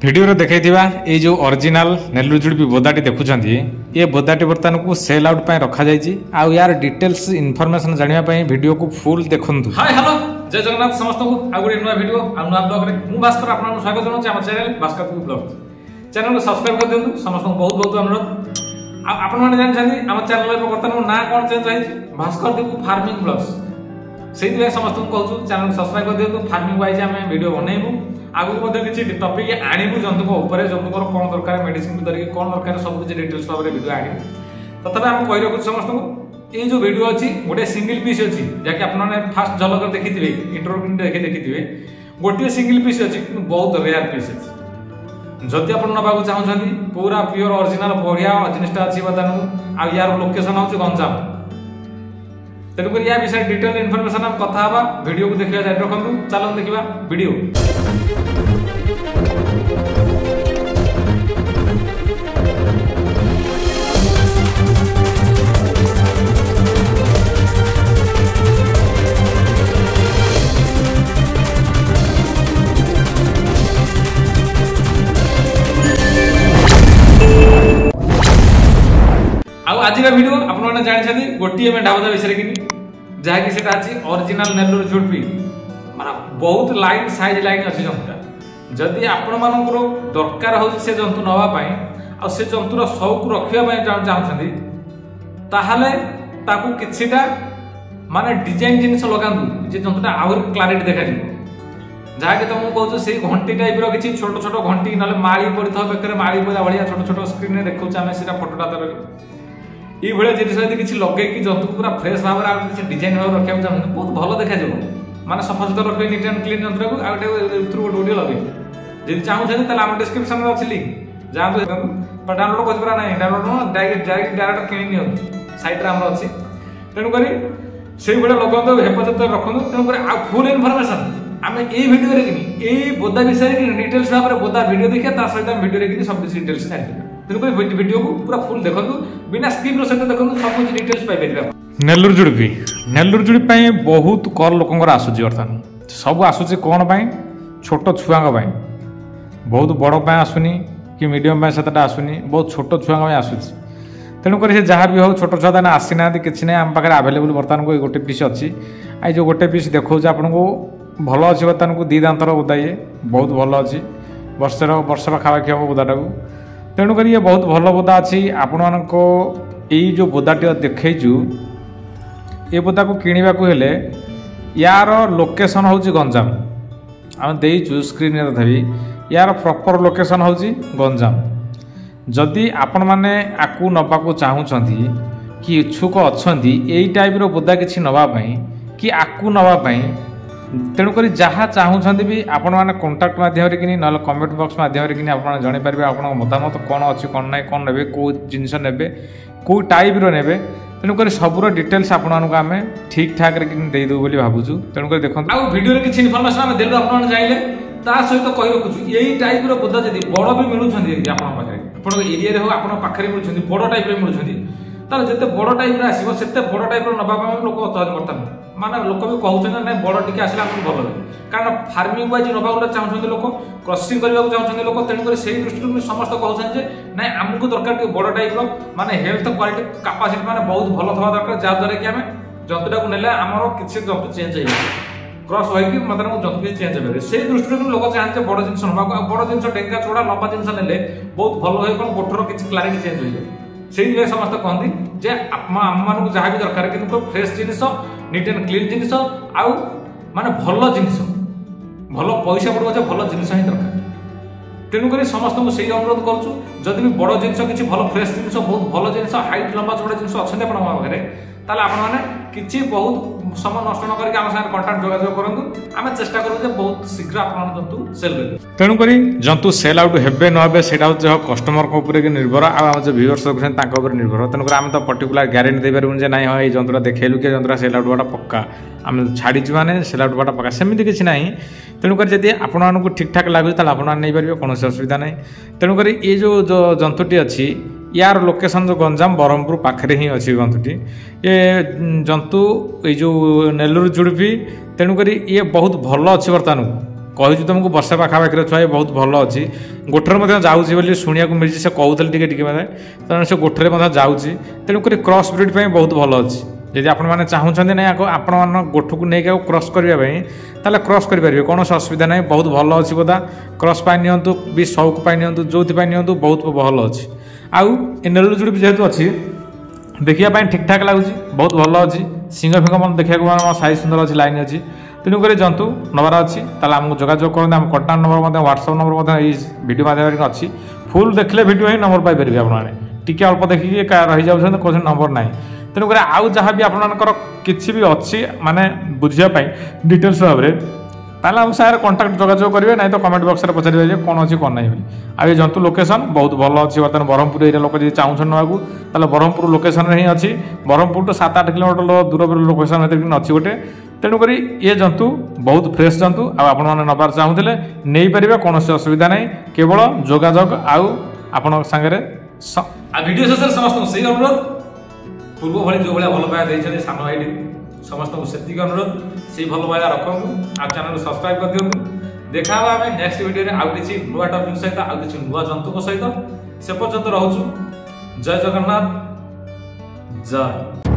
Video देखा ये जो ओरिजिनल नेल्लूर जुड़बी बोदाटी देखुं ये बोदाटी बर्तमान को सेल आउट पर रखा जाए यार डिटेल्स इनफॉरमेशन जानापी वीडियो को फुल देखु। हाय हेलो जय जगन्नाथ समस्त को आ गए नुआ वीडियो आ नुआ ब्लॉग रे मु भास्कर आपन स्वागत जनाऊँ आम चैनल भास्कर ब्लॉग चैनल को सब्सक्राइब कर दिंतु समस्त को बहुत बहुत अनुरोध। आपण मैंने जानते आम चैनल बर्तमान ना कौन चेंज है भास्कर दीपू फार्मिंग ब्लॉग्स से समस्त को कहूँ चैनल सब्सक्राइब कर दिंतु फार्मिंग वाइज आम वीडियो बनइबू आगु किसी टॉपिक आणबू जंतु जंतुकर कौन दरकार मेडिसिन धरिक कौन दरकार सब किसी डिटेल्स भाव में वीडियो आणबू तथापि आम कही रखुँ समस्त को ये जो वीडियो अच्छी गोटे सिंगल पीस अच्छी जहाँकि आपने फास्ट झलक देखी इंट्रो देखी गोटे सिंगल पीस अच्छी बहुत रेयर पीस अच्छी जदि आप नाक चाहते पूरा प्योर ओरिजिनल बढ़िया जिनटा अच्छी बर्तमान आ यार लोकेशन हूँ गंजाम तेणुक या विषय डिटेल इनफॉरमेशन हम कथा हवा वीडियो को देखा जारी रखु चलो देखा वीडियो। आज का वीडियो आपने जानते गोटे में ढाबा विषय कि जहाँकि से ओरिजिनल नेल्लूर जुड़बी माना बहुत लाइन साइज लाइन अच्छी जंतुटा जदि आपण मानकर दरकार हो जंतु नापी आ से जंतुर शौक रखापी चाहते ताकू किछिटा माने डिजाइन जिनिस लगातु जे जंतुटा आहुरी क्लारिटी देखा जहाँकि तुमको कहूँ से घंटी टाइप किसी छोट छोट घंटी ना माड़ी पड़ी था बेकर माड़ी पड़ा भाया छोट छोट स्क्रीन में देखा आम से फोटोटा तरह ये जिन यदि किसी लगे जंतु पूरा फ्रेश भाव में डिजाइन भाव रखा चाहते बहुत भल देखा माने सफा सुतरा रखे नीट एंड क्लीन जंतु को गोटे गोटे लगे जब चाहते आम डिस्क्रिप्शन में अच्छी लिंक जातु डाउनलोड कर ना डाउनलोड डायरेक्ट किणी नि सैट्रे आम अच्छी तेणुक से लगत हेफाजत रखु तेणुक फुल इनफॉरमेशन आम ये भिडियो बोदा विषय डिटेल्स भाव में बोदा वीडियो देखा सहित वीडियो सब किसी डिटेल्स जानते तेणुक वीडियो को पूरा फुल देखो बिना स्किप सहित देखो सब कुछ डिटेल्स पाइपर। नेल्लूर जुड़बी बहुत कल लोक आसूसी बर्तमान सब आसूसी कौन छोट छुआ बहुत बड़ आसुनी कि मीडियम से आसुनी बहुत छोट छुआ आसूसी तेणुक जहाँ भी हो छोट छुआ आसी ना कि ना आम पाखे आवेलेबल बर्तमान को गोटे पीस अच्छी आई जो गोटे पीस देखा आपको भल अच्छी बर्तमान को दी दांतर बोदा ये बहुत भल अच्छी वर्ष पाखापाखि हम बोदाटा को तेणुक ये बहुत भल बोदा अच्छी आपण यही जो बोदाटी देखु ये बोदा को किणवा हेले यार लोकेशन हूँ गंजाम आम देचु स्क्रीन में तथापि यार प्रॉपर लोकेशन हूँ गंजाम जदि आपण मैंने आकु नबाकू चाहूँगी कि इच्छुक अच्छा यही टाइप बोदा किसी नापी कि आकु नापी तेणुक जहाँ चाहूँगी भी आपण मैंने कॉन्टाक्ट मध्यम ना कमेंट बॉक्स मध्यम आप जनपारे आप मतामत कौन अच्छी कौन ना कौन ने कौ जिनस ने कौ टाइप ने तेणुक सबूर डिटेल्स आम ठीक ठाक देदेबू बोली भावुँ तेणुक देखो वीडियो किसी इनफॉरमेशन आम देलु आप जाइले सहित कही रखुचु यही टाइप बोदा जब बड़ भी मिलूँ आप एरिया हो आप पाखे मिलूँ बड़ टाइप मिलूँ जिते बड़ टाइप आसो से बड़ टाइप नापी लोक बर्तमान माने लोक भी कहते ना बड़ टी आसला भल कारण फार्मिंग वाइज नापा चाहते लोक क्रॉसिंग करने चाहते लोक तेणुक से दृष्टि समस्त कहते ना आमको दरकार बड़ टाइप माने हेल्थ क्वालिटी कैपेसिटी माने बहुत भल थवा दरकार जहाँद्वारा कि आम जंतुटा को नेले आमर किसी जंतु चेंज हो क्रॉस होगी मतलब जंतु किसी चेंज हो से दृष्टि लोक चाहते बड़ जिन नापा बड़ जिन डेंगा चौड़ा लंबा जिन ने बहुत भल हुए कौन गोटर किसी क्लारिटी चेंज हो जाए से समस्त कहती जे आम मानक जहाँ भी दरकार कि फ्रेश जिनिस नीट एंड क्लीन जिनिस आउ माने भल जिनिस भल पैसा पड़ो भल जिनिस ही दरकार तेणुक समस्त को सही अनुरोध करुँ जदि भी बड़ जिनिस किसी भल फ्रेश जिनिस बहुत भल जिनिस हाइट लंबा चौड़ा जिनिस अच्छे पाखे ताले आपने किसी बहुत समय नष्ट न करके आम साथ कंटाक्ट जोगाजोग करूँ आम चेष्टा करूँ बहुत शीघ्र आप जंतु सेल कर तेणुक जंतु सेल आउट हे नहे से कस्टमर निर्भर आम जो व्यूअर्स रखुच्च निर्भर तेणुक आम तो पर्टिकुलर ग्यारेंटी दे पारूँ ना हाँ ये जंतुटा देखलु कि जंतुटा सेल आउट बाटा पक्का आम छाड़ीचु मैंने सेल आउट बाटा पक्का सेमती किसी ना तेणुक जब आपको ठीक ठाक लगुच आपने कौन असुविधा ना तेणुक ये जो जंतुटी अच्छी यार लोकेशन जो गंजाम ब्रह्मपुर पाखे ही अच्छी जंतुटी ये जंतु ये जो नेल्लूर जुड़बी तेणुक ये बहुत भल अच्छी बर्तमान कही तुमको वर्षे पाखापाखि छुआ बहुत भल अच्छी गोठर जाऊँगी बोली शुणा मिली से कहते मैंने तेणु से गोठरे जाऊँगी तेणुक क्रॉस ब्रीड बहुत भल अच्छी जदि आपने चाहते ना आपण गोठ को लेकिन क्रॉस करने ताले क्रॉस करेंगे कौन असुविधा ना बहुत भल अच्छी बोधा क्रॉस नियंतु भी शौक नियंतु जो नियंतु बहुत भल अच्छी आउ नेलु जुड़ी भी जेहेतु अच्छी देखा ठीक ठाक लगुच बहुत भल अच्छी सिंह फिंग मन देखा साइज सुंदर अच्छी लाइन अच्छी तेणुक जंतु नबार अच्छी आमको जोगाजोग करते आम कॉन्टाक्ट नंबर व्हाट्सअप नंबर वीडियो माध्यम अच्छी फुल देखले वीडियो ही नंबर पाइपर आपने टी अल्प देखिए रही जाऊँ कौन नंबर ना तेणुक आउ जहाँ भी आपर किसी भी अच्छी माने बुझापी डिटेल्स भाव में ताला हम सारे कॉन्टाक्ट जोगाजोग करेंगे ना तो कमेंट बॉक्स में पचारे कौन अच्छी कौन नहीं आ ये जंतु लोकेशन बहुत भल अच्छी बर्तमान ब्रह्मपुर एरिया लोक जी चाहूँ नाकू ताले ब्रह्मपुर लोकेशन ही अच्छी ब्रह्मपुर तो 7-8 किलोमीटर दूर लोकेशन अच्छी गोटे तेणुक ये जंतु बहुत फ्रेश जंतु आपने नबार चाहूले नहीं पारे कौन असुविधा ना केवल जोगाजोग आउ सांगे वीडियो शेष समस्त से अनुरोध पूर्व भली जो भाया भल पाया देखते सान भाई समस्त से अनुरोध से भल पाया रखु आ चैनल सब्सक्राइब कर दिखाँ देखा आम नेक्स्ट वीडियो में आउ कि नुआ टॉपिक सहित आउ कि नुआ जंतु सहित से पर्यंत रोचु जय जगन्नाथ जय।